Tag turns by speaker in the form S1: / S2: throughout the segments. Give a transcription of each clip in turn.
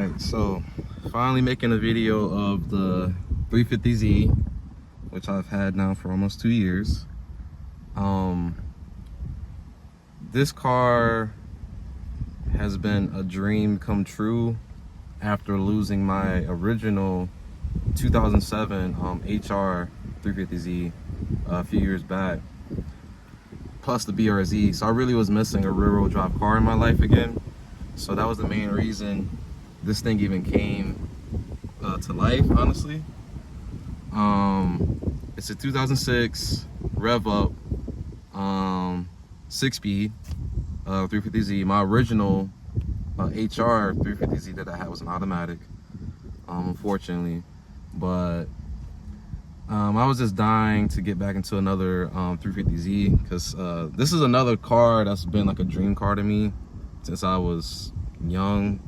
S1: Alright, so finally making a video of the 350Z, which I've had now for almost 2 years. This car has been a dream come true after losing my original 2007 HR 350Z a few years back, plus the BRZ. So I really was missing a rear-wheel drive car in my life again. So that was the main reason this thing even came to life, honestly. It's a 2006 rev up 6-speed 350Z. My original HR 350Z that I had was an automatic, unfortunately. But I was just dying to get back into another 350Z because this is another car that's been like a dream car to me since I was young,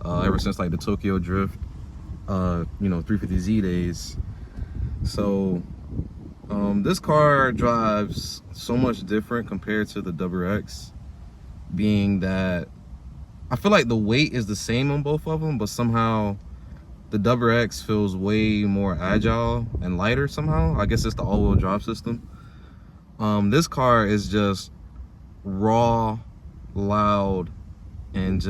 S1: ever since like the Tokyo Drift, 350Z days. So this car drives so much different compared to the WX, being that I feel like the weight is the same on both of them, but somehow the WX feels way more agile and lighter somehow. I guess it's the all-wheel drive system. This car is just raw, loud, and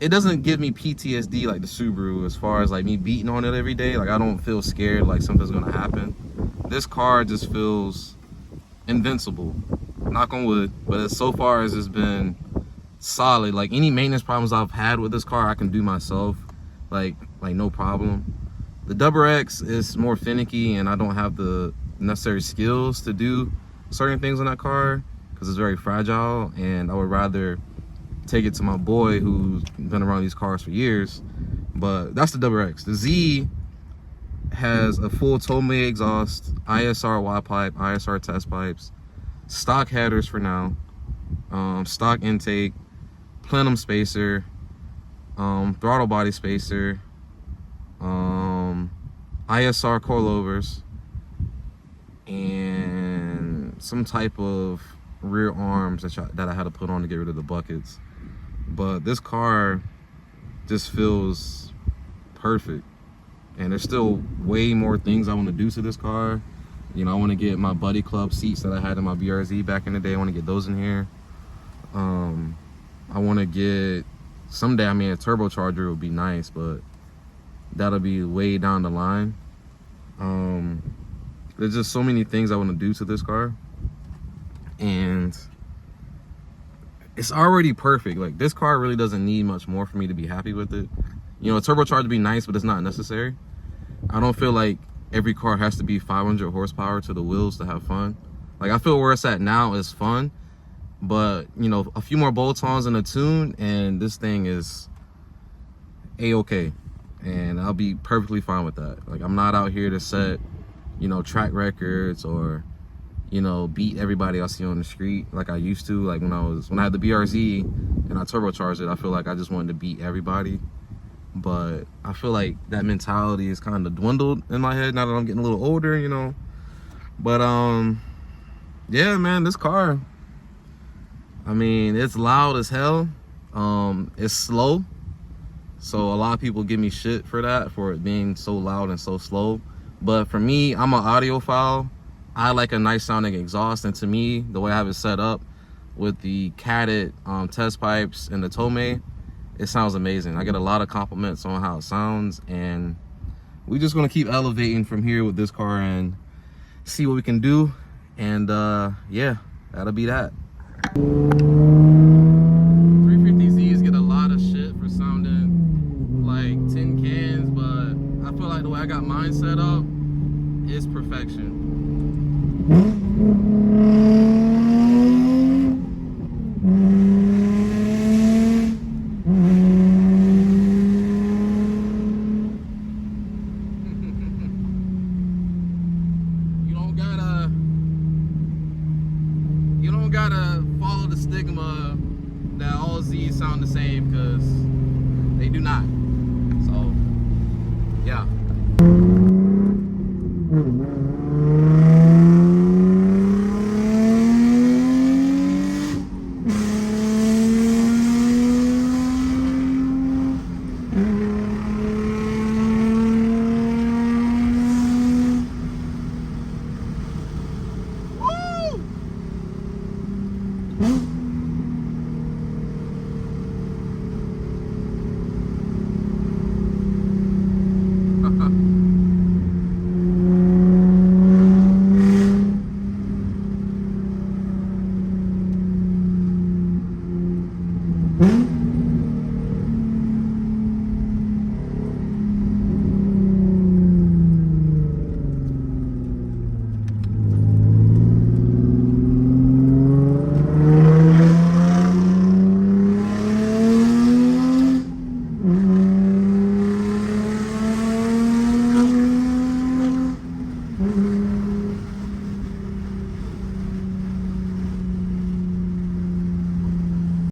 S1: it doesn't give me PTSD like the Subaru, as far as like me beating on it every day. Like, I don't feel scared like something's gonna happen. This car just feels invincible, knock on wood. But so far as it's been solid. Like, any maintenance problems I've had with this car I can do myself, like no problem. The WX is more finicky, and I don't have the necessary skills to do certain things on that car because it's very fragile, and I would rather take it to my boy who's been around these cars for years. But that's the WX. The Z has a full Tomei exhaust, ISR Y pipe, ISR test pipes, stock headers for now, stock intake, plenum spacer, throttle body spacer, ISR coilovers, and some type of rear arms that I had to put on to get rid of the buckets. But this car just feels perfect, and there's still way more things I want to do to this car. You know, I want to get my Buddy Club seats that I had in my BRZ back in the day. I want to get those in here. I want to get someday, I mean, a turbocharger would be nice, but that'll be way down the line. There's just so many things I want to do to this car, and it's already perfect. Like, this car really doesn't need much more for me to be happy with it. You know, a turbocharger would be nice, but it's not necessary. I don't feel like every car has to be 500 horsepower to the wheels to have fun. Like, I feel where it's at now is fun, but, you know, a few more bolt-ons and a tune, and this thing is A-okay. And I'll be perfectly fine with that. Like, I'm not out here to set, you know, track records or, you know, beat everybody I see on the street like I used to. Like, when I had the BRZ and I turbocharged it, I feel like I just wanted to beat everybody. But I feel like that mentality is kind of dwindled in my head now that I'm getting a little older, you know. But yeah, man, this car, I mean, it's loud as hell. It's slow, so a lot of people give me shit for that, for it being so loud and so slow. But for me, I'm an audiophile. I like a nice sounding exhaust, and to me, the way I have it set up with the catted test pipes and the Tomei, it sounds amazing. I get a lot of compliments on how it sounds, and we're just gonna keep elevating from here with this car and see what we can do. And yeah, that'll be that. 350Zs get a lot of shit for sounding like tin cans, but I feel like the way I got mine set up is perfection. You don't gotta follow the stigma that all Z's sound the same, because they do not. So yeah.